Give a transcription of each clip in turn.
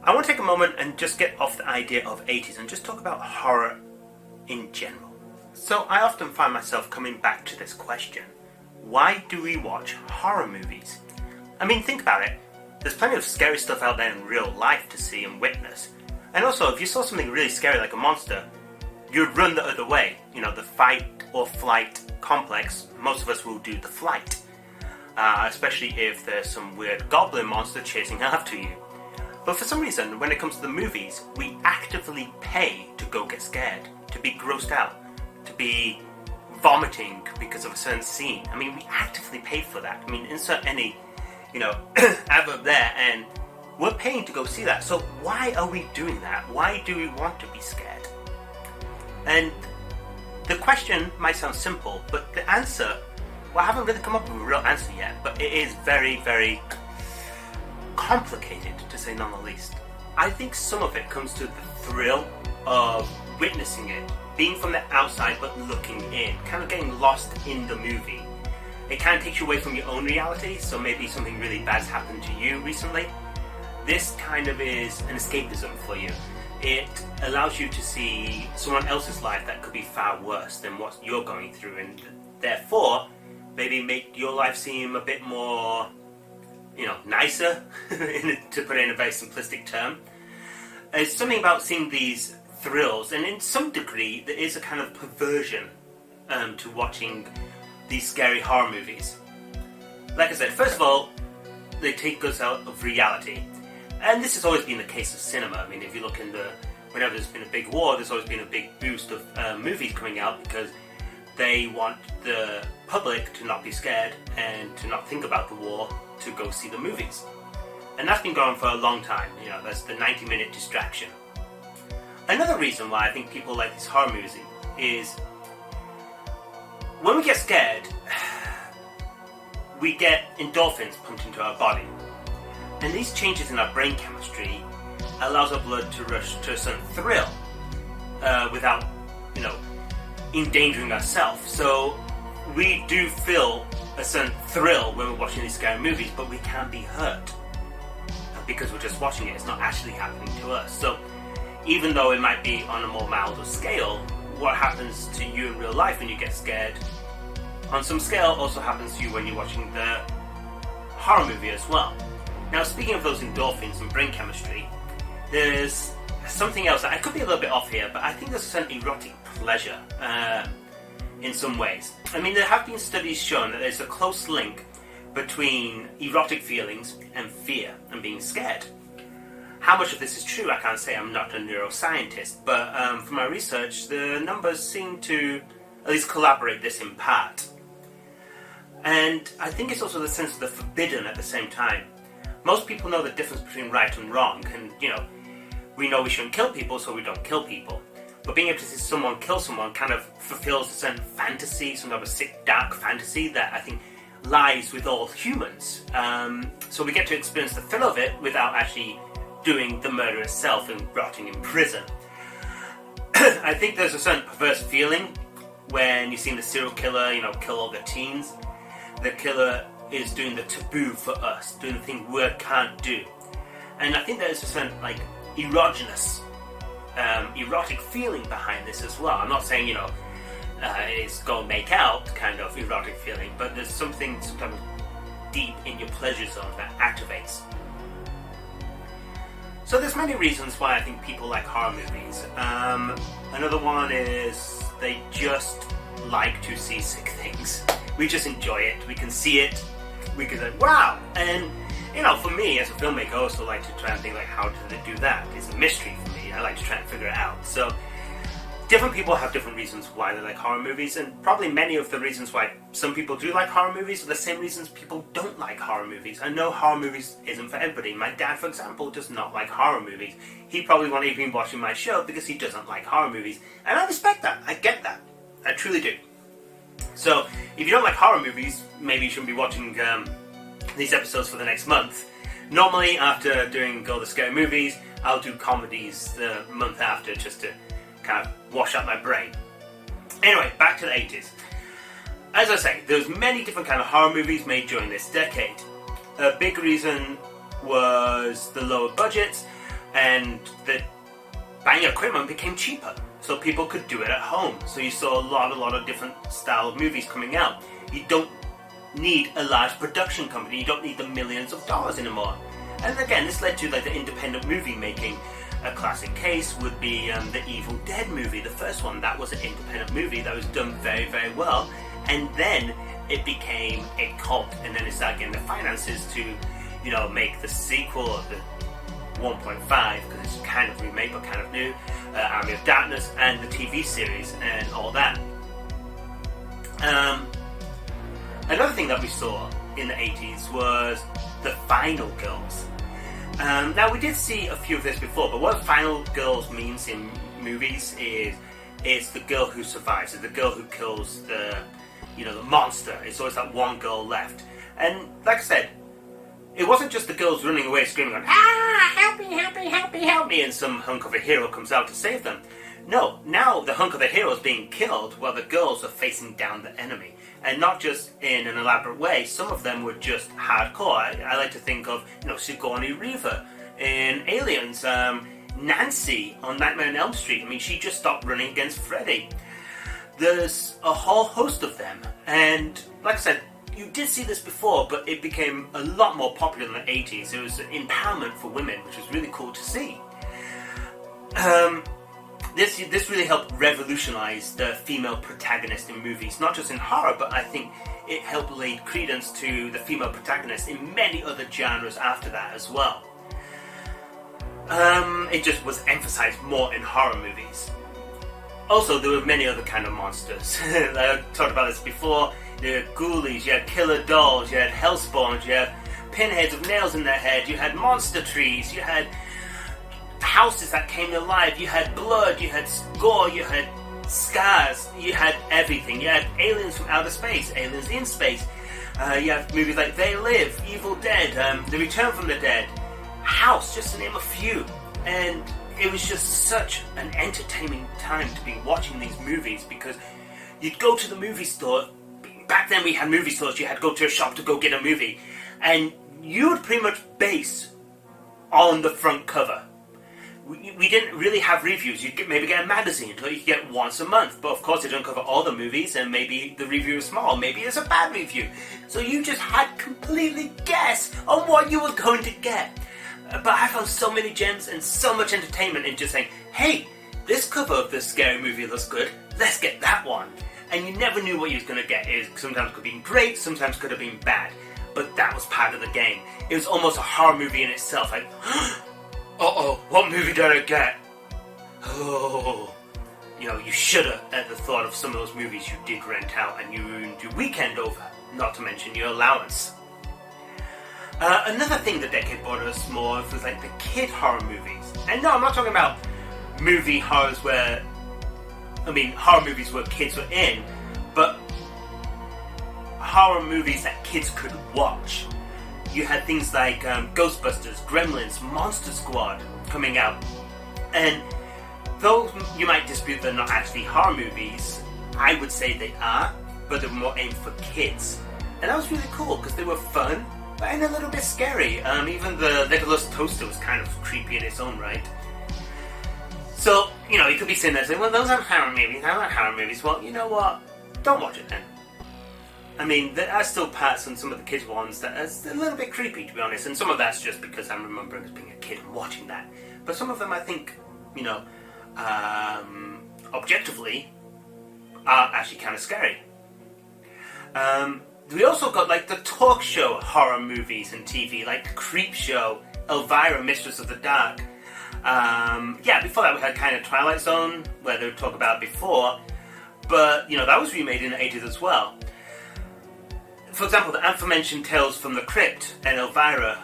I want to take a moment and just get off the idea of 80s and just talk about horror in general. So I often find myself coming back to this question. Why do we watch horror movies? I mean, think about it. There's plenty of scary stuff out there in real life to see and witness. And also, if you saw something really scary like a monster, you'd run the other way. You know, the fight or flight complex, most of us will do the flight. Especially if there's some weird goblin monster chasing after you. But for some reason, when it comes to the movies, we actively pay to go get scared, to be grossed out, to be vomiting because of a certain scene. I mean, we actively pay for that. I mean, insert any, advert there, and we're paying to go see that. So why are we doing that? Why do we want to be scared? And the question might sound simple, but the answer, well, I haven't really come up with a real answer yet, but it is very, very complicated, to say none the least. I think some of it comes to the thrill of witnessing it, being from the outside but looking in, kind of getting lost in the movie. It kind of takes you away from your own reality, so maybe something really bad's happened to you recently. This kind of is an escapism for you. It allows you to see someone else's life that could be far worse than what you're going through, and therefore maybe make your life seem a bit more, nicer, to put it in a very simplistic term. There's something about seeing these thrills, and in some degree there is a kind of perversion to watching these scary horror movies. Like I said, first of all, they take us out of reality. And this has always been the case of cinema. I mean, if you look whenever there's been a big war, there's always been a big boost of movies coming out because they want the public to not be scared and to not think about the war, to go see the movies. And that's been going on for a long time. That's the 90-minute distraction. Another reason why I think people like these horror movies is when we get scared, we get endorphins pumped into our body. And these changes in our brain chemistry allows our blood to rush to a certain thrill without, endangering ourselves. So we do feel a certain thrill when we're watching these scary movies, but we can't be hurt because we're just watching it. It's not actually happening to us. So even though it might be on a more milder scale, what happens to you in real life when you get scared on some scale also happens to you when you're watching the horror movie as well. Now, speaking of those endorphins and brain chemistry, there's something else. I could be a little bit off here, but I think there's a certain erotic pleasure in some ways. I mean, there have been studies showing that there's a close link between erotic feelings and fear and being scared. How much of this is true, I can't say. I'm not a neuroscientist, but from my research, the numbers seem to at least collaborate this in part. And I think it's also the sense of the forbidden at the same time. Most people know the difference between right and wrong, and we know we shouldn't kill people, so we don't kill people. But being able to see someone kill someone kind of fulfills a certain fantasy, some kind of a sick, dark fantasy that I think lies with all humans. So we get to experience the thrill of it without actually doing the murder itself and rotting in prison. I think there's a certain perverse feeling when you see the serial killer, kill all the teens. The killer is doing the taboo for us, doing the thing we can't do. And I think there's a certain, erogenous, erotic feeling behind this as well. I'm not saying, it's go make out kind of erotic feeling, but there's something sometimes deep in your pleasure zone that activates. So there's many reasons why I think people like horror movies. Another one is they just like to see sick things. We just enjoy it. We can see it. We can say, wow! And, for me, as a filmmaker, I also like to try and think, how did they do that? It's a mystery for me. I like to try and figure it out. So, different people have different reasons why they like horror movies, and probably many of the reasons why some people do like horror movies are the same reasons people don't like horror movies. I know horror movies isn't for everybody. My dad, for example, does not like horror movies. He probably won't even be watching my show because he doesn't like horror movies. And I respect that. I get that. I truly do. So, if you don't like horror movies, maybe you shouldn't be watching these episodes for the next month. Normally, after doing all the scary movies, I'll do comedies the month after just to kind of wash out my brain. Anyway, back to the 80s. As I say, there's many different kind of horror movies made during this decade. A big reason was the lower budgets and the buying equipment became cheaper, so people could do it at home. So you saw a lot of different style of movies coming out. You don't need a large production company. You don't need the millions of dollars anymore. And again, this led to like the independent movie making. A classic case would be the Evil Dead movie, the first one. That was an independent movie that was done very, very well, and then it became a cult, and then it started getting the finances to, you know, make the sequel of the 1.5, because it's kind of remake but kind of new, Army of Darkness, and the TV series and all that. Another thing that we saw in the 80s was the Final Girls. Now, we did see a few of this before, but what Final Girls means in movies is it's the girl who survives, it's the girl who kills the monster. It's always that one girl left. And like I said, it wasn't just the girls running away screaming on, "Ah, help me, help me, help me, help me," and some hunk of a hero comes out to save them. No, now the hunk of the hero is being killed while the girls are facing down the enemy. And not just in an elaborate way, some of them were just hardcore. I like to think of, Sigourney Weaver in Aliens, Nancy on Nightmare on Elm Street. I mean, she just stopped running against Freddy. There's a whole host of them, and like I said, you did see this before, but it became a lot more popular in the 80s. It was empowerment for women, which was really cool to see. This really helped revolutionize the female protagonist in movies, not just in horror, but I think it helped lay credence to the female protagonist in many other genres after that as well. It just was emphasized more in horror movies. Also, there were many other kind of monsters. I talked about this before. You had ghoulies, you had killer dolls, you had hellspawns, you had pinheads with nails in their head, you had monster trees, you had houses that came to life, you had blood, you had gore, you had scars, you had everything. You had aliens from outer space, aliens in space. You have movies like They Live, Evil Dead, The Return from the Dead, House, just to name a few. And it was just such an entertaining time to be watching these movies, because you'd go to the movie store. Back then we had movie stores, you had to go to a shop to go get a movie, and you would pretty much base on the front cover. We didn't really have reviews. You'd maybe get a magazine, so you could get once a month, but of course it doesn't cover all the movies, and maybe the review is small, maybe it's a bad review, so you just had to completely guess on what you were going to get. But I found so many gems and so much entertainment in just saying, hey, this cover of this scary movie looks good, let's get that one. And you never knew what you was going to get. It sometimes could have been great, sometimes could have been bad, but that was part of the game. It was almost a horror movie in itself, like, uh-oh, what movie did I get? Oh, you shudder at the thought of some of those movies you did rent out and you ruined your weekend over, not to mention your allowance. Another thing the decade brought us more of was like the kid horror movies. And no, I'm not talking about movie horrors where, horror movies where kids were in, but horror movies that kids could watch. You had things like Ghostbusters, Gremlins, Monster Squad coming out. And though you might dispute they're not actually horror movies, I would say they are, but they're more aimed for kids. And that was really cool, because they were fun, and a little bit scary. Even the Legolas toaster was kind of creepy in its own right. So, you could be sitting there saying, well, those aren't horror movies, I like horror movies. Well, you know what? Don't watch it then. There are still parts on some of the kids' ones that are a little bit creepy, to be honest, and some of that's just because I'm remembering as being a kid and watching that. But some of them, I think, objectively, are actually kind of scary. We also got, like, the talk show horror movies and TV, like Creep Show, Elvira, Mistress of the Dark. Before that we had kind of Twilight Zone, where they would talk about before, but, that was remade in the 80s as well. For example, the aforementioned Tales from the Crypt and Elvira,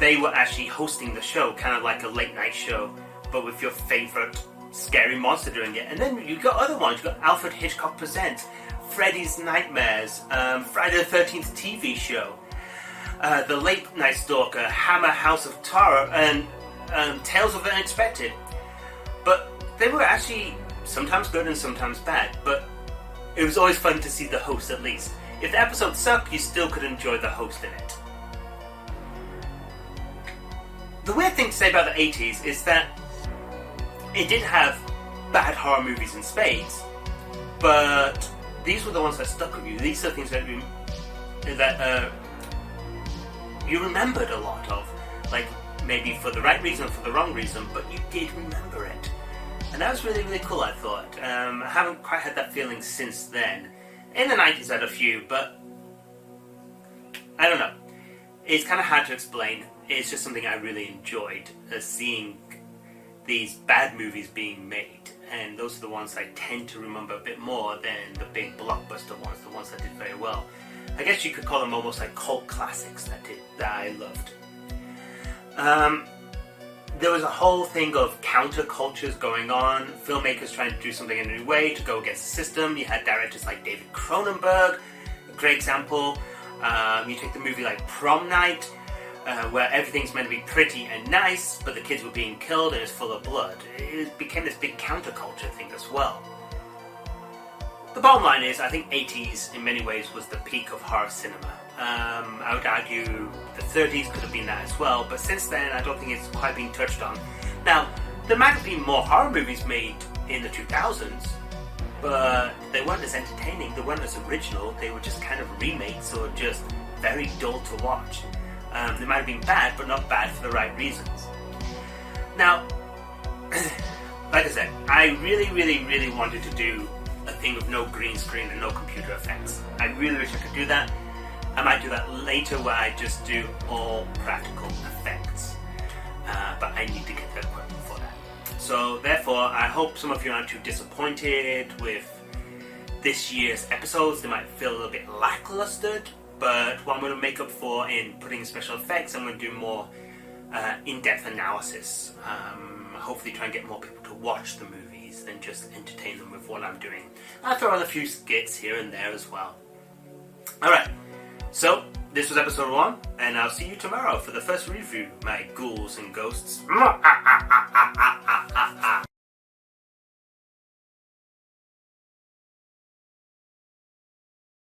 they were actually hosting the show, kind of like a late night show, but with your favourite scary monster doing it. And then you've got other ones. You've got Alfred Hitchcock Presents, Freddy's Nightmares, Friday the 13th TV show, The Late Night Stalker, Hammer House of Terror, and Tales of the Unexpected. But they were actually sometimes good and sometimes bad, but it was always fun to see the host at least. If the episode sucked, you still could enjoy the host in it. the weird thing to say about the 80s is that it did have bad horror movies in spades, but these were the ones that stuck with you. These are things that you remembered a lot of, like maybe for the right reason or for the wrong reason, but you did remember it. And that was really, really cool, I thought. I haven't quite had that feeling since then. In the 90s I had a few, but I don't know. It's kind of hard to explain. It's just something I really enjoyed, seeing these bad movies being made. And those are the ones I tend to remember a bit more than the big blockbuster ones, the ones that did very well. I guess you could call them almost like cult classics that I loved. There was a whole thing of countercultures going on, filmmakers trying to do something in a new way to go against the system. You had directors like David Cronenberg, a great example. You take the movie like Prom Night, where everything's meant to be pretty and nice, but the kids were being killed and it's full of blood. It became this big counterculture thing as well. The bottom line is, I think 80s in many ways was the peak of horror cinema. I would argue the 30s could have been that as well, but since then I don't think it's quite been touched on. Now, there might have been more horror movies made in the 2000s, but they weren't as entertaining, they weren't as original, they were just kind of remakes or just very dull to watch. They might have been bad, but not bad for the right reasons. Now, like I said, I really, really, really wanted to do a thing with no green screen and no computer effects. I really wish I could do that. I might do that later where I just do all practical effects. But I need to get the equipment for that. So therefore, I hope some of you aren't too disappointed with this year's episodes. They might feel a little bit lackluster, but what I'm going to make up for in putting special effects, I'm going to do more in-depth analysis. Hopefully try and get more people to watch the movies than just entertain them with what I'm doing. I'll throw in a few skits here and there as well. Alright, so this was episode 1, and I'll see you tomorrow for the first review, my ghouls and ghosts.